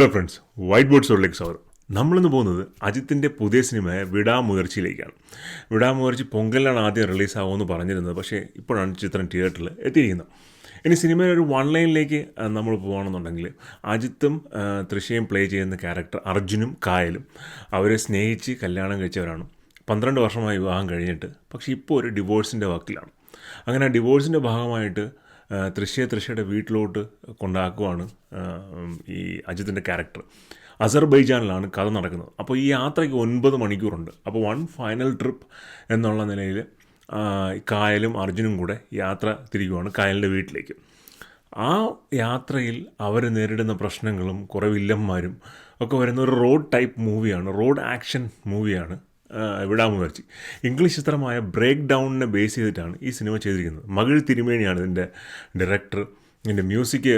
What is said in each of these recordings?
Hello friends, white board സ്റ്റോറിലേക്ക് സ്വാഗതം. നമ്മളിന്ന് പോകുന്നത് അജിത്തിൻ്റെ പുതിയ സിനിമയായ വിടാമുയർച്ചിയിലേക്കാണ്. വിടാമുയർച്ചി പൊങ്കലിലാണ് ആദ്യം റിലീസാകുമെന്ന് പറഞ്ഞിരുന്നത്, പക്ഷേ ഇപ്പോഴാണ് ചിത്രം തിയേറ്ററിൽ എത്തിയിരിക്കുന്നത്. ഇനി സിനിമയുടെ ഒരു വൺ ലൈനിലേക്ക് നമ്മൾ പോകുകയാണെന്നുണ്ടെങ്കിൽ, അജിത്തും തൃശ്ശയും പ്ലേ ചെയ്യുന്ന ക്യാരക്ടർ അർജുനും കായലും അവരെ സ്നേഹിച്ച് കല്യാണം കഴിച്ചവരാണ്. 12 വർഷമായി വിവാഹം കഴിഞ്ഞിട്ട്, പക്ഷേ ഇപ്പോൾ ഒരു ഡിവോഴ്സിൻ്റെ വക്കിലാണ്. അങ്ങനെ ആ ഡിവോഴ്സിൻ്റെ ഭാഗമായിട്ട് തൃശ്ശയുടെ വീട്ടിലോട്ട് കൊണ്ടാക്കുവാണ് ഈ അജിത്തിൻ്റെ ക്യാരക്ടർ. അസർബൈജാനിലാണ് കഥ നടക്കുന്നത്. അപ്പോൾ ഈ യാത്രയ്ക്ക് 9 മണിക്കൂറുണ്ട്. അപ്പോൾ വൺ ഫൈനൽ ട്രിപ്പ് എന്നുള്ള നിലയിൽ കായലും അർജുനും കൂടെ യാത്ര തിരികുവാണ് കായലിൻ്റെ വീട്ടിലേക്ക്. ആ യാത്രയിൽ അവർ നേരിടുന്ന പ്രശ്നങ്ങളും കുറേ വില്ലന്മാരും ഒക്കെ വരുന്ന ഒരു റോഡ് ടൈപ്പ് മൂവിയാണ്, റോഡ് ആക്ഷൻ മൂവിയാണ് വിടാമുയർച്ചി. ഇംഗ്ലീഷ് ചിത്രമായ ബ്രേക്ക് ഡൗണിനെ ബേസ് ചെയ്തിട്ടാണ് ഈ സിനിമ ചെയ്തിരിക്കുന്നത്. മകിഴ് തിരുമേനിയാണ് ഇതിൻ്റെ ഡയറക്ടർ. ഇതിൻ്റെ മ്യൂസിക്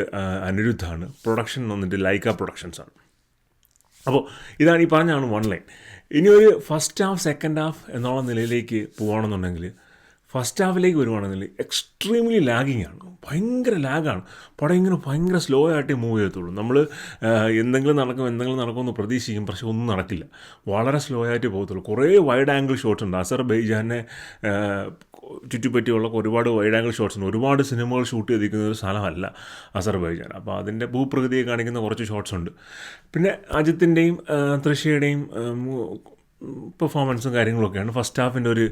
അനിരുദ്ധാണ്. പ്രൊഡക്ഷൻ വന്നിട്ട് ലൈക്ക പ്രൊഡക്ഷൻസാണ്. അപ്പോൾ ഇതാണ് ഈ പറഞ്ഞാണ് വൺ ലൈൻ. ഇനി ഒരു ഫസ്റ്റ് ഹാഫ് സെക്കൻഡ് ഹാഫ് എന്നുള്ള നിലയിലേക്ക് പോകുകയാണെന്നുണ്ടെങ്കിൽ, ഫസ്റ്റ് ഹാഫിലേക്ക് വരുവാണെങ്കിൽ എക്സ്ട്രീംലി ലാഗിങ് ആണ്, ഭയങ്കര ലാഗാണ്. പടം ഇങ്ങനെ ഭയങ്കര സ്ലോ ആയിട്ടേ മൂവ് ചെയ്യത്തുള്ളൂ. നമ്മൾ എന്തെങ്കിലും നടക്കുമെന്ന് പ്രതീക്ഷിക്കും, പക്ഷെ ഒന്നും നടക്കില്ല. വളരെ സ്ലോ ആയിട്ട് പോകത്തുള്ളൂ. കുറേ വൈഡ് ആംഗിൾ ഷോട്ട്സ് ഉണ്ട്. അസർബൈജാനെ ചുറ്റിപ്പറ്റിയുള്ള ഒരുപാട് വൈഡ് ആംഗിൾ ഷോട്ട്സ് ഉണ്ട്. ഒരുപാട് സിനിമകൾ ഷൂട്ട് ചെയ്തിരിക്കുന്ന ഒരു സ്ഥലമല്ല അസർബൈജാൻ. അപ്പോൾ അതിൻ്റെ ഭൂപ്രകൃതിയെ കാണിക്കുന്ന കുറച്ച് ഷോട്ട്സ് ഉണ്ട്. പിന്നെ അജിത്തിൻ്റെയും തൃശ്ശയുടെയും പെർഫോമൻസും കാര്യങ്ങളൊക്കെയാണ് ഫസ്റ്റ് ഹാഫിൻ്റെ ഒരു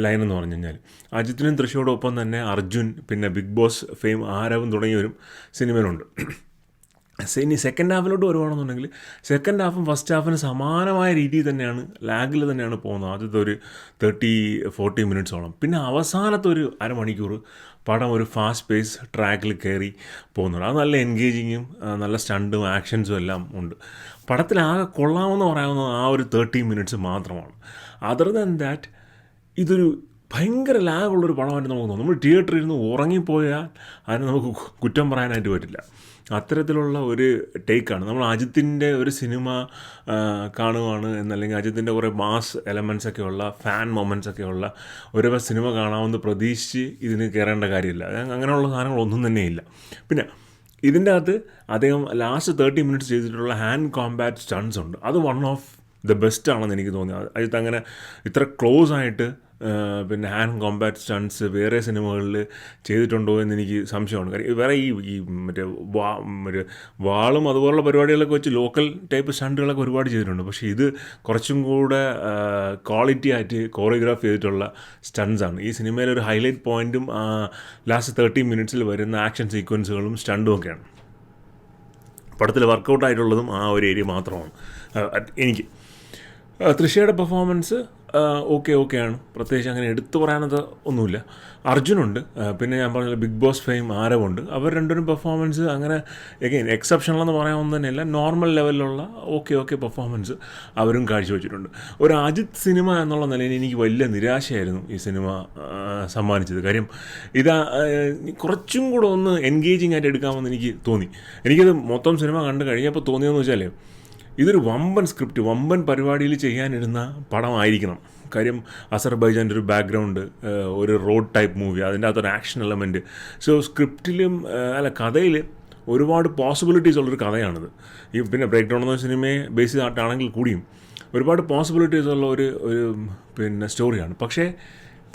ലൈൻ എന്ന് പറഞ്ഞു കഴിഞ്ഞാൽ. അജിത്തിനും തൃശ്ശയോടൊപ്പം തന്നെ അർജുൻ, പിന്നെ ബിഗ് ബോസ് ഫെയിം ആരവും തുടങ്ങിയവരും സിനിമയിലുണ്ട്. ഇനി സെക്കൻഡ് ഹാഫിലോട്ട് വരുവാണെന്നുണ്ടെങ്കിൽ, സെക്കൻഡ് ഹാഫും ഫസ്റ്റ് ഹാഫിന് സമാനമായ രീതിയിൽ തന്നെയാണ്, ലാഗിൽ തന്നെയാണ് പോകുന്നത്. ആദ്യത്തെ ഒരു 30-40 മിനിറ്റ്സോളം. പിന്നെ അവസാനത്തെ ഒരു അരമണിക്കൂർ പടം ഒരു ഫാസ്റ്റ് പേസ് ട്രാക്കിൽ കയറി പോകുന്നുണ്ട്. അത് നല്ല എൻഗേജിങ്ങും നല്ല സ്റ്റണ്ടും ആക്ഷൻസും എല്ലാം ഉണ്ട്. പടത്തിലാകെ കൊള്ളാമെന്ന് പറയാവുന്നത് ആ ഒരു 30 മിനിറ്റ്സ് മാത്രമാണ്. അതർ ദാൻ ദാറ്റ് ഇതൊരു ഭയങ്കര ലാഗുള്ളൊരു പടമായിട്ട് നമുക്ക് തോന്നും. നമ്മൾ തിയേറ്ററിൽ ഇരുന്ന് ഉറങ്ങിപ്പോയാൽ അതിന് നമുക്ക് കുറ്റം പറയാനായിട്ട് പറ്റില്ല. അത്തരത്തിലുള്ള ഒരു ടേക്കാണ്. നമ്മൾ അജിത്തിൻ്റെ ഒരു സിനിമ കാണുകയാണ് എന്നല്ലെങ്കിൽ അജിത്തിൻ്റെ കുറേ മാസ് എലമെൻറ്റ്സ് ഒക്കെയുള്ള ഫാൻ മൊമെൻറ്റ്സ് ഒക്കെയുള്ള ഒരു സിനിമ കാണാമെന്ന് പ്രതീക്ഷിച്ച് ഇതിന് കയറേണ്ട കാര്യമില്ല. അങ്ങനെയുള്ള സാധനങ്ങളൊന്നും തന്നെയില്ല. പിന്നെ ഇതിൻ്റെ അകത്ത് അദ്ദേഹം ലാസ്റ്റ് 30 മിനിറ്റ്സ് ചെയ്തിട്ടുള്ള ഹാൻഡ് കോമ്പാറ്റ് സ്റ്റൺസ് ഉണ്ട്. അത് വൺ ഓഫ് ദ ബെസ്റ്റ് ആണെന്ന് എനിക്ക് തോന്നി. അജിത്ത് അങ്ങനെ ഇത്ര ക്ലോസ് ആയിട്ട് പിന്നെ ഹാൻഡ് കോമ്പാറ്റ് സ്റ്റൺസ് വേറെ സിനിമകളിൽ ചെയ്തിട്ടുണ്ടോ എന്ന് എനിക്ക് സംശയമാണ്. കാര്യം വേറെ ഈ മറ്റേ വാളും അതുപോലുള്ള പരിപാടികളൊക്കെ വെച്ച് ലോക്കൽ ടൈപ്പ് സ്റ്റണ്ടുകളൊക്കെ ഒരുപാട് ചെയ്തിട്ടുണ്ട്. പക്ഷേ ഇത് കുറച്ചും കൂടെ ക്വാളിറ്റി ആയിട്ട് കോറിയോഗ്രാഫ് ചെയ്തിട്ടുള്ള സ്റ്റൺസാണ്. ഈ സിനിമയിലെ ഒരു ഹൈലൈറ്റ് പോയിൻറ്റും ലാസ്റ്റ് 30 മിനിറ്റ്സിൽ വരുന്ന ആക്ഷൻ സീക്വൻസുകളും സ്റ്റണ്ടും ഒക്കെയാണ്. പടത്തിൽ വർക്കൗട്ടായിട്ടുള്ളതും ആ ഒരു ഏരിയ മാത്രമാണ്. എനിക്ക് തൃശ്ശയുടെ പെർഫോമൻസ് ഓക്കെയാണ്. പ്രത്യേകിച്ച് അങ്ങനെ എടുത്തു പറയാനത് ഒന്നുമില്ല. അർജുനുണ്ട്, പിന്നെ ഞാൻ പറഞ്ഞ ബിഗ് ബോസ് ഫെയിം ആരവുണ്ട്. അവർ രണ്ടുപേരും പെർഫോമൻസ് അങ്ങനെ എഗെയിൻ എക്സെപ്ഷണലെന്ന് പറയാവുന്ന തന്നെയല്ല, നോർമൽ ലെവലിലുള്ള ഓക്കെ പെർഫോമൻസ് അവരും കാഴ്ചവെച്ചിട്ടുണ്ട്. ഒരു അജിത്ത് സിനിമ എന്നുള്ള നിലയിൽ എനിക്ക് വലിയ നിരാശയായിരുന്നു ഈ സിനിമ സമ്മാനിച്ചത്. കാര്യം കുറച്ചും കൂടെ ഒന്ന് എൻഗേജിങ് ആയിട്ട് എടുക്കാമെന്ന് എനിക്ക് തോന്നി. എനിക്കത് മൊത്തം സിനിമ കണ്ടു കഴിഞ്ഞപ്പോൾ തോന്നിയെന്ന് വെച്ചാൽ, ഇതൊരു വമ്പൻ സ്ക്രിപ്റ്റ്, വമ്പൻ പരിപാടിയിൽ ചെയ്യാനിരുന്ന പടമായിരിക്കണം. കാര്യം അസർബൈജാൻ്റെ ഒരു ബാക്ക്ഗ്രൗണ്ട്, ഒരു റോഡ് ടൈപ്പ് മൂവി, അതിൻ്റെ അകത്തൊരു ആക്ഷൻ എലമെൻറ്റ്. സോ സ്ക്രിപ്റ്റിലും കഥയിൽ ഒരുപാട് പോസിബിലിറ്റീസ് ഉള്ളൊരു കഥയാണിത്. ഈ പിന്നെ ബ്രേക്ക് ഡൗൺ എന്ന സിനിമയെ ബേസ് ചെയ്തിട്ടാണെങ്കിൽ കൂടിയും ഒരുപാട് പോസിബിലിറ്റീസ് ഉള്ള ഒരു പിന്നെ സ്റ്റോറിയാണ്. പക്ഷേ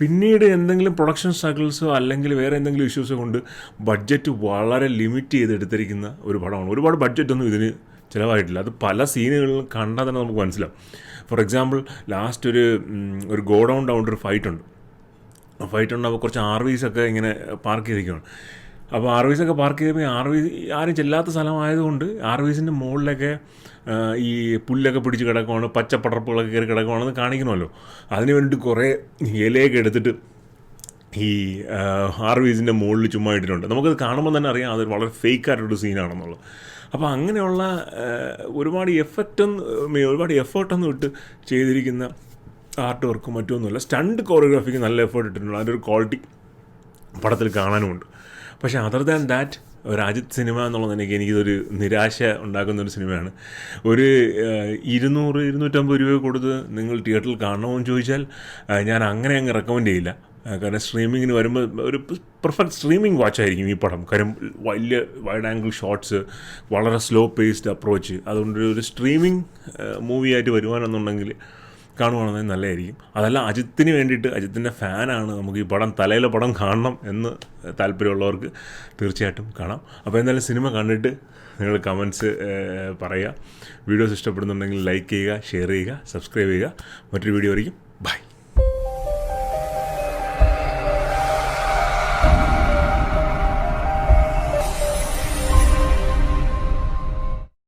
പിന്നീട് എന്തെങ്കിലും പ്രൊഡക്ഷൻ സ്ട്രഗിൾസോ അല്ലെങ്കിൽ വേറെ എന്തെങ്കിലും ഇഷ്യൂസോ കൊണ്ട് ബഡ്ജറ്റ് വളരെ ലിമിറ്റ് ചെയ്തെടുത്തിരിക്കുന്ന ഒരു പടമാണ്. ഒരുപാട് ബഡ്ജറ്റൊന്നും ഇതിന് ചിലവായിട്ടില്ല. അത് പല സീനുകളിലും കണ്ടാൽ തന്നെ നമുക്ക് മനസ്സിലാവും. ഫോർ എക്സാമ്പിൾ ലാസ്റ്റ് ഒരു ഗോഡൗണിൻ്റെ അവിടെ ഒരു ഫൈറ്റ് ഉണ്ട്. അപ്പോൾ കുറച്ച് RVs ഒക്കെ ഇങ്ങനെ പാർക്ക് ചെയ്തിരിക്കുകയാണ്. അപ്പോൾ RVs ഒക്കെ പാർക്ക് ചെയ്തപ്പോൾ ആരും ചെല്ലാത്ത സ്ഥലമായതുകൊണ്ട് RVസിൻ്റെ മുകളിലൊക്കെ ഈ പുല്ലൊക്കെ പിടിച്ച് കിടക്കുവാണ്, പച്ചപ്പടർപ്പുകളൊക്കെ കയറി കിടക്കുവാണെന്ന് കാണിക്കണമല്ലോ. അതിന് വേണ്ടിയിട്ട് കുറേ ഇലയൊക്കെ എടുത്തിട്ട് ഈ RVസിൻ്റെ മുകളിൽ ചുമ്മാ ഇട്ടിട്ടുണ്ട്. നമുക്കത് കാണുമ്പോൾ തന്നെ അറിയാം അതൊരു വളരെ ഫേക്കായിട്ടൊരു സീനാണെന്നുള്ളത്. അപ്പോൾ അങ്ങനെയുള്ള ഒരുപാട് എഫേർട്ടൊന്നും ഇട്ട് ചെയ്തിരിക്കുന്ന ആർട്ട് വർക്കും മറ്റൊന്നുമില്ല. സ്റ്റണ്ട് കോറിയോഗ്രാഫിക്ക് നല്ല എഫേർട്ട് ഇട്ടിട്ടുണ്ട്. അതിൻ്റെ ഒരു ക്വാളിറ്റി പടത്തിൽ കാണാനുമുണ്ട്. പക്ഷേ അതർ ദാൻ ദാറ്റ് ഒരു അജിത്ത് സിനിമ എന്നുള്ളത് എനിക്കിതൊരു നിരാശ ഉണ്ടാക്കുന്നൊരു സിനിമയാണ്. ഒരു 200-250 രൂപ കൊടുത്ത് നിങ്ങൾ തിയേറ്ററിൽ കാണണമെന്ന് ചോദിച്ചാൽ ഞാൻ അങ്ങനെ അങ്ങ് റെക്കമെൻഡ് ചെയ്യില്ല. കാരണം സ്ട്രീമിങ്ങിന് വരുമ്പോൾ ഒരു പെർഫെക്റ്റ് സ്ട്രീമിംഗ് വാച്ചായിരിക്കും ഈ പടം. കാര്യം വലിയ വൈഡ് ആംഗിൾ ഷോട്ട്സ്, വളരെ സ്ലോ പേസ്ഡ് അപ്രോച്ച്. അതുകൊണ്ട് ഒരു സ്ട്രീമിംഗ് മൂവിയായിട്ട് വരുവാനെന്നുണ്ടെങ്കിൽ കാണുവാണെന്നെങ്കിൽ നല്ലതായിരിക്കും. അതല്ല അജിത്തിന് വേണ്ടിയിട്ട്, അജിത്തിൻ്റെ ഫാനാണ്, നമുക്ക് ഈ പടം തലയിലെ പടം കാണണം എന്ന് താല്പര്യമുള്ളവർക്ക് തീർച്ചയായിട്ടും കാണാം. അപ്പോൾ എന്തായാലും സിനിമ കണ്ടിട്ട് നിങ്ങൾ കമൻസ് പറയുക. വീഡിയോസ് ഇഷ്ടപ്പെടുന്നുണ്ടെങ്കിൽ ലൈക്ക് ചെയ്യുക, ഷെയർ ചെയ്യുക, സബ്സ്ക്രൈബ് ചെയ്യുക. മറ്റൊരു വീഡിയോ ആയിരിക്കും. ബൈ.